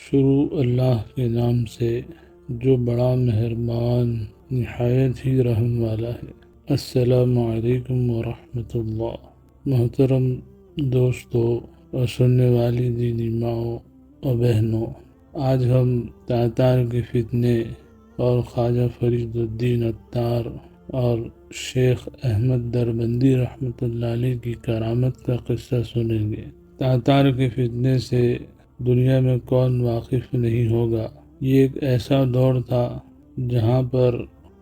شروع اللہ کے نام سے جو بڑا مہربان نہایت ہی رحم والا ہے۔ السلام علیکم ورحمۃ اللہ۔ محترم دوستو اور سننے والی دینی ماؤں اور بہنوں، آج ہم تاتار کے فتنے اور خواجہ فرید الدین عطار اور شیخ احمد دربندی رحمۃ اللہ علیہ کی کرامت کا قصہ سنیں گے۔ تاتار کے فتنے سے دنیا میں کون واقف نہیں ہوگا۔ یہ ایک ایسا دور تھا جہاں پر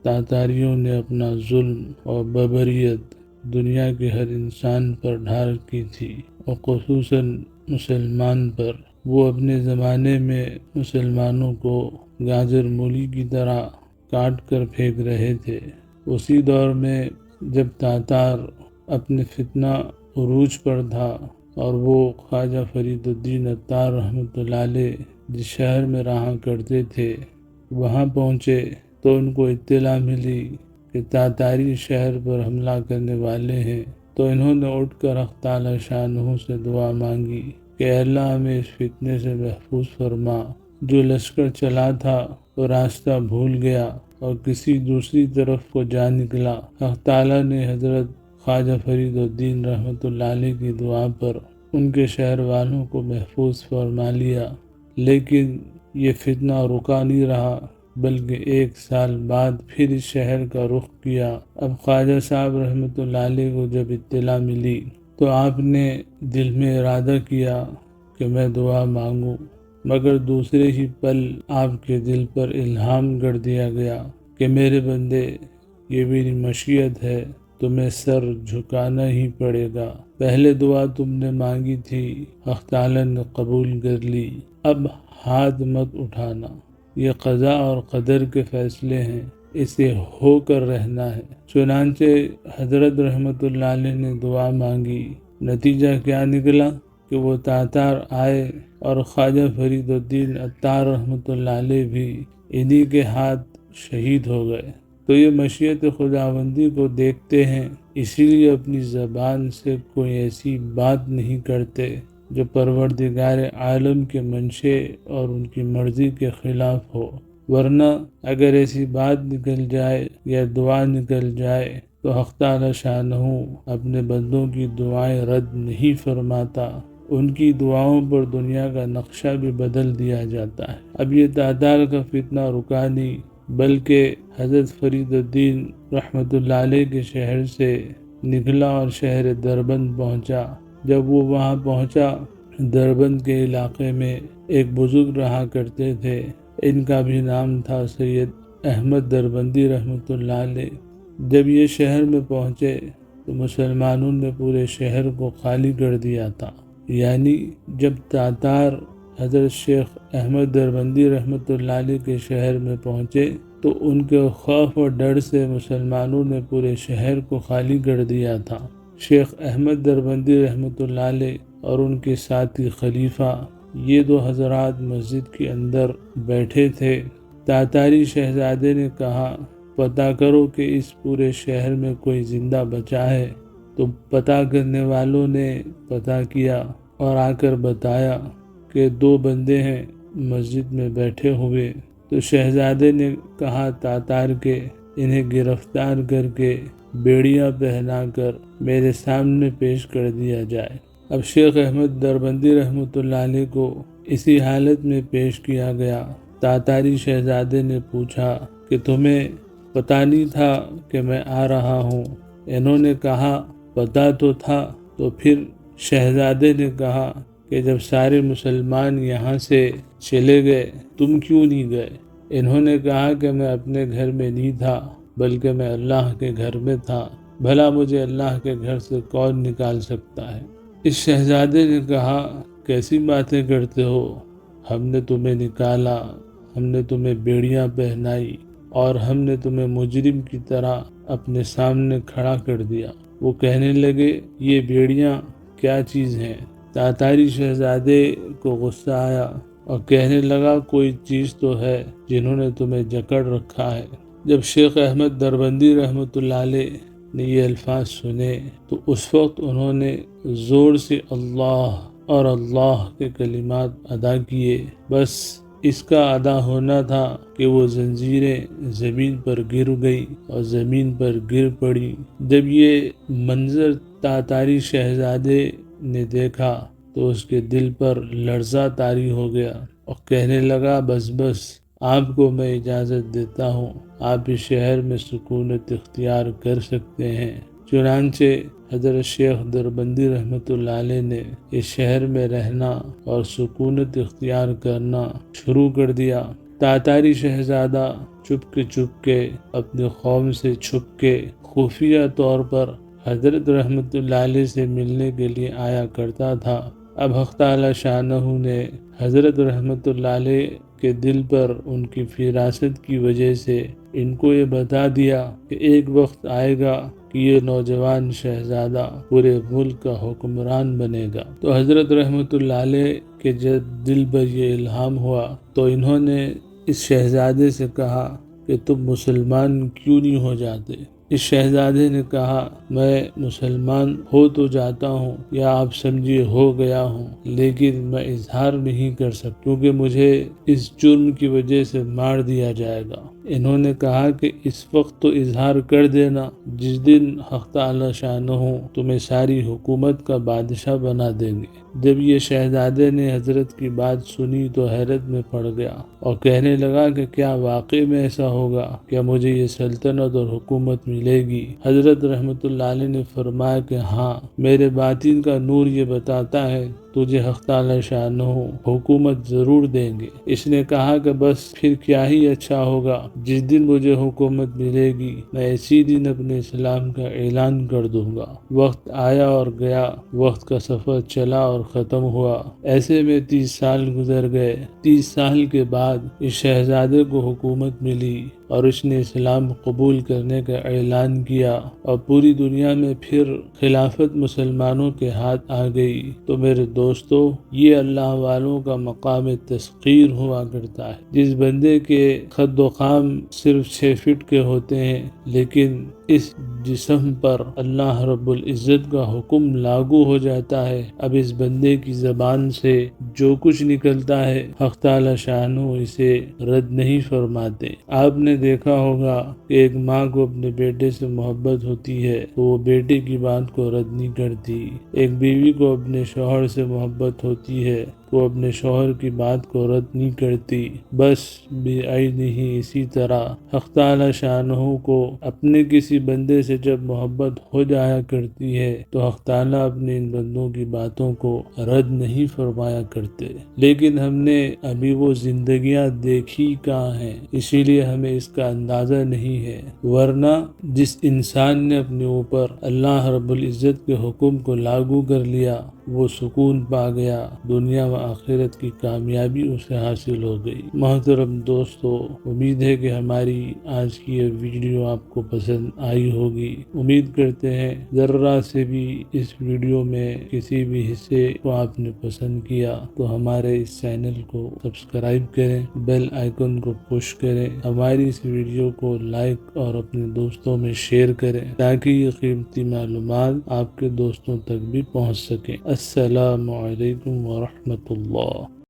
تاتاریوں نے اپنا ظلم اور ببریت دنیا کے ہر انسان پر ڈھار کی تھی، اور خصوصاً مسلمان پر۔ وہ اپنے زمانے میں مسلمانوں کو گاجر مولی کی طرح کاٹ کر پھینک رہے تھے۔ اسی دور میں جب تاتار اپنے فتنہ عروج پر تھا اور وہ خواجہ فرید الدین عطار رحمۃ اللہ علیہ جس شہر میں رہا کرتے تھے وہاں پہنچے تو ان کو اطلاع ملی کہ تاتاری شہر پر حملہ کرنے والے ہیں، تو انہوں نے اٹھ کر حق تعالی شانہ سے دعا مانگی کہ اے اللہ ہمیں اس فتنے سے محفوظ فرما۔ جو لشکر چلا تھا وہ راستہ بھول گیا اور کسی دوسری طرف کو جا نکلا۔ حق تعالی نے حضرت خواجہ فرید الدین رحمۃ اللہ علیہ کی دعا پر ان کے شہر والوں کو محفوظ فرما لیا، لیکن یہ فتنہ رکا نہیں رہا، بلکہ 1 سال بعد پھر اس شہر کا رخ کیا۔ اب خواجہ صاحب رحمۃ اللہ علیہ کو جب اطلاع ملی تو آپ نے دل میں ارادہ کیا کہ میں دعا مانگوں، مگر دوسرے ہی پل آپ کے دل پر الہام کر دیا گیا کہ میرے بندے، یہ میری مشیت ہے، تمہیں سر جھکانا ہی پڑے گا۔ پہلے دعا تم نے مانگی تھی، حق تعالی نے قبول کر لی، اب ہاتھ مت اٹھانا، یہ قضا اور قدر کے فیصلے ہیں، اسے ہو کر رہنا ہے۔ چنانچہ حضرت رحمۃ اللہ علیہ نے دعا مانگی۔ نتیجہ کیا نکلا کہ وہ تاتار آئے اور خواجہ فرید الدین عطار رحمۃ اللہ علیہ بھی انہی کے ہاتھ شہید ہو گئے۔ تو یہ مشیت خداوندی کو دیکھتے ہیں، اسی لیے اپنی زبان سے کوئی ایسی بات نہیں کرتے جو پروردگار عالم کے منشے اور ان کی مرضی کے خلاف ہو، ورنہ اگر ایسی بات نکل جائے یا دعا نکل جائے تو حق تعالی شانہ اپنے بندوں کی دعائیں رد نہیں فرماتا، ان کی دعاؤں پر دنیا کا نقشہ بھی بدل دیا جاتا ہے۔ اب یہ تاتار کا فتنہ رکا نہیں، بلکہ حضرت فرید الدین رحمۃ اللہ علیہ کے شہر سے نکلا اور شہر دربند پہنچا۔ جب وہ وہاں پہنچا، دربند کے علاقے میں ایک بزرگ رہا کرتے تھے، ان کا بھی نام تھا سید احمد دربندی رحمۃ اللہ علیہ۔ جب یہ شہر میں پہنچے تو مسلمانوں نے پورے شہر کو خالی کر دیا تھا، یعنی جب تاتار حضرت شیخ احمد دربندی رحمۃ اللہ علیہ کے شہر میں پہنچے تو ان کے خوف اور ڈر سے مسلمانوں نے پورے شہر کو خالی کر دیا تھا۔ شیخ احمد دربندی رحمۃ اللہ علیہ اور ان کے ساتھی خلیفہ، یہ 2 حضرات مسجد کے اندر بیٹھے تھے۔ تاتاری شہزادے نے کہا، پتہ کرو کہ اس پورے شہر میں کوئی زندہ بچا ہے۔ تو پتہ کرنے والوں نے پتہ کیا اور آ کر بتایا کہ 2 بندے ہیں مسجد میں بیٹھے ہوئے۔ تو شہزادے نے کہا تاتار کے انہیں گرفتار کر کے بیڑیاں پہنا کر میرے سامنے پیش کر دیا جائے۔ اب شیخ احمد دربندی رحمۃ اللہ علیہ کو اسی حالت میں پیش کیا گیا۔ تاتاری شہزادے نے پوچھا کہ تمہیں پتہ نہیں تھا کہ میں آ رہا ہوں؟ انہوں نے کہا پتہ تو تھا۔ تو پھر شہزادے نے کہا کہ جب سارے مسلمان یہاں سے چلے گئے تم کیوں نہیں گئے؟ انہوں نے کہا کہ میں اپنے گھر میں نہیں تھا، بلکہ میں اللہ کے گھر میں تھا، بھلا مجھے اللہ کے گھر سے کون نکال سکتا ہے؟ اس شہزادے نے کہا کیسی باتیں کرتے ہو، ہم نے تمہیں نکالا، ہم نے تمہیں بیڑیاں پہنائی اور ہم نے تمہیں مجرم کی طرح اپنے سامنے کھڑا کر دیا۔ وہ کہنے لگے یہ بیڑیاں کیا چیز ہیں؟ تاتاری شہزادے کو غصہ آیا اور کہنے لگا کوئی چیز تو ہے جنہوں نے تمہیں جکڑ رکھا ہے۔ جب شیخ احمد دربندی رحمۃ اللہ علیہ نے یہ الفاظ سنے تو اس وقت انہوں نے زور سے اللہ اور اللہ کے کلمات ادا کیے، بس اس کا ادا ہونا تھا کہ وہ زنجیریں زمین پر گر گئی اور زمین پر گر پڑی۔ جب یہ منظر تاتاری شہزادے نے دیکھا تو اس کے دل پر لرزہ طاری ہو گیا اور کہنے لگا، بس بس، آپ کو میں اجازت دیتا ہوں، آپ اس شہر میں سکونت اختیار کر سکتے ہیں۔ چنانچہ حضرت شیخ دیوبندی رحمۃ اللہ علیہ نے اس شہر میں رہنا اور سکونت اختیار کرنا شروع کر دیا۔ تاتاری شہزادہ چپ کے اپنے قوم سے چھپ کے خفیہ طور پر حضرت رحمۃ اللہ علیہ سے ملنے کے لیے آیا کرتا تھا۔ اب حق تعالی شانہ نے حضرت رحمۃ اللہ علیہ کے دل پر ان کی فراست کی وجہ سے ان کو یہ بتا دیا کہ ایک وقت آئے گا کہ یہ نوجوان شہزادہ پورے ملک کا حکمران بنے گا۔ تو حضرت رحمۃ اللہ علیہ کے جب دل پر یہ الہام ہوا تو انہوں نے اس شہزادے سے کہا کہ تم مسلمان کیوں نہیں ہو جاتے؟ اس شہزادے نے کہا، میں مسلمان ہو تو جاتا ہوں، یا آپ سمجھیے ہو گیا ہوں، لیکن میں اظہار نہیں کر سکتا کیونکہ مجھے اس جرم کی وجہ سے مار دیا جائے گا۔ انہوں نے کہا کہ اس وقت تو اظہار کر دینا، جس دن حق تعالی شانہ تمہیں ساری حکومت کا بادشاہ بنا دیں گے۔ جب یہ شہزادے نے حضرت کی بات سنی تو حیرت میں پڑ گیا اور کہنے لگا کہ کیا واقعی میں ایسا ہوگا؟ کیا مجھے یہ سلطنت اور حکومت ملے گی؟ حضرت رحمۃ اللہ علیہ نے فرمایا کہ ہاں، میرے باطن کا نور یہ بتاتا ہے تجھے حق تعالی شانہ حکومت ضرور دیں گے۔ اس نے کہا کہ بس پھر کیا ہی اچھا ہوگا، جس دن مجھے حکومت ملے گی میں اسی دن اپنے اسلام کا اعلان کر دوں گا۔ وقت آیا اور گیا، وقت کا سفر چلا اور ختم ہوا۔ ایسے میں 30 سال گزر گئے۔ 30 سال کے بعد اس شہزادے کو حکومت ملی اور اس نے اسلام قبول کرنے کا اعلان کیا اور پوری دنیا میں پھر خلافت مسلمانوں کے ہاتھ آ گئی۔ تو میرے دوستو، یہ اللہ والوں کا مقام تسخیر ہوا کرتا ہے۔ جس بندے کے قد و قام صرف 6 فٹ کے ہوتے ہیں لیکن اس جسم پر اللہ رب العزت کا حکم لاگو ہو جاتا ہے، اب اس بندے کی زبان سے جو کچھ نکلتا ہے حق تعالی شانہ اسے رد نہیں فرماتے۔ آپ نے دیکھا ہوگا کہ ایک ماں کو اپنے بیٹے سے محبت ہوتی ہے تو وہ بیٹے کی بات کو رد نہیں کرتی۔ ایک بیوی کو اپنے شوہر سے محبت ہوتی ہے، وہ اپنے شوہر کی بات کو رد نہیں کرتی۔ بس نہیں اسی طرح حق تعالی شانہ کو اپنے کسی بندے سے جب محبت ہو جایا کرتی ہے تو حق تعالی اپنے ان بندوں کی باتوں کو رد نہیں فرمایا کرتے، لیکن ہم نے ابھی وہ زندگیاں دیکھی کہاں ہیں، اسی لیے ہمیں اس کا اندازہ نہیں ہے۔ ورنہ جس انسان نے اپنے اوپر اللہ رب العزت کے حکم کو لاگو کر لیا وہ سکون پا گیا، دنیا و آخرت کی کامیابی اسے حاصل ہو گئی۔ محترم دوستو، امید ہے کہ ہماری آج کی یہ ویڈیو آپ کو پسند آئی ہوگی۔ امید کرتے ہیں ذرہ سے بھی اس ویڈیو میں کسی بھی حصے کو آپ نے پسند کیا تو ہمارے اس چینل کو سبسکرائب کریں، بیل آئیکن کو پش کریں، ہماری اس ویڈیو کو لائک اور اپنے دوستوں میں شیئر کریں تاکہ یہ قیمتی معلومات آپ کے دوستوں تک بھی پہنچ سکیں۔ السلام علیکم ورحمۃ اللہ۔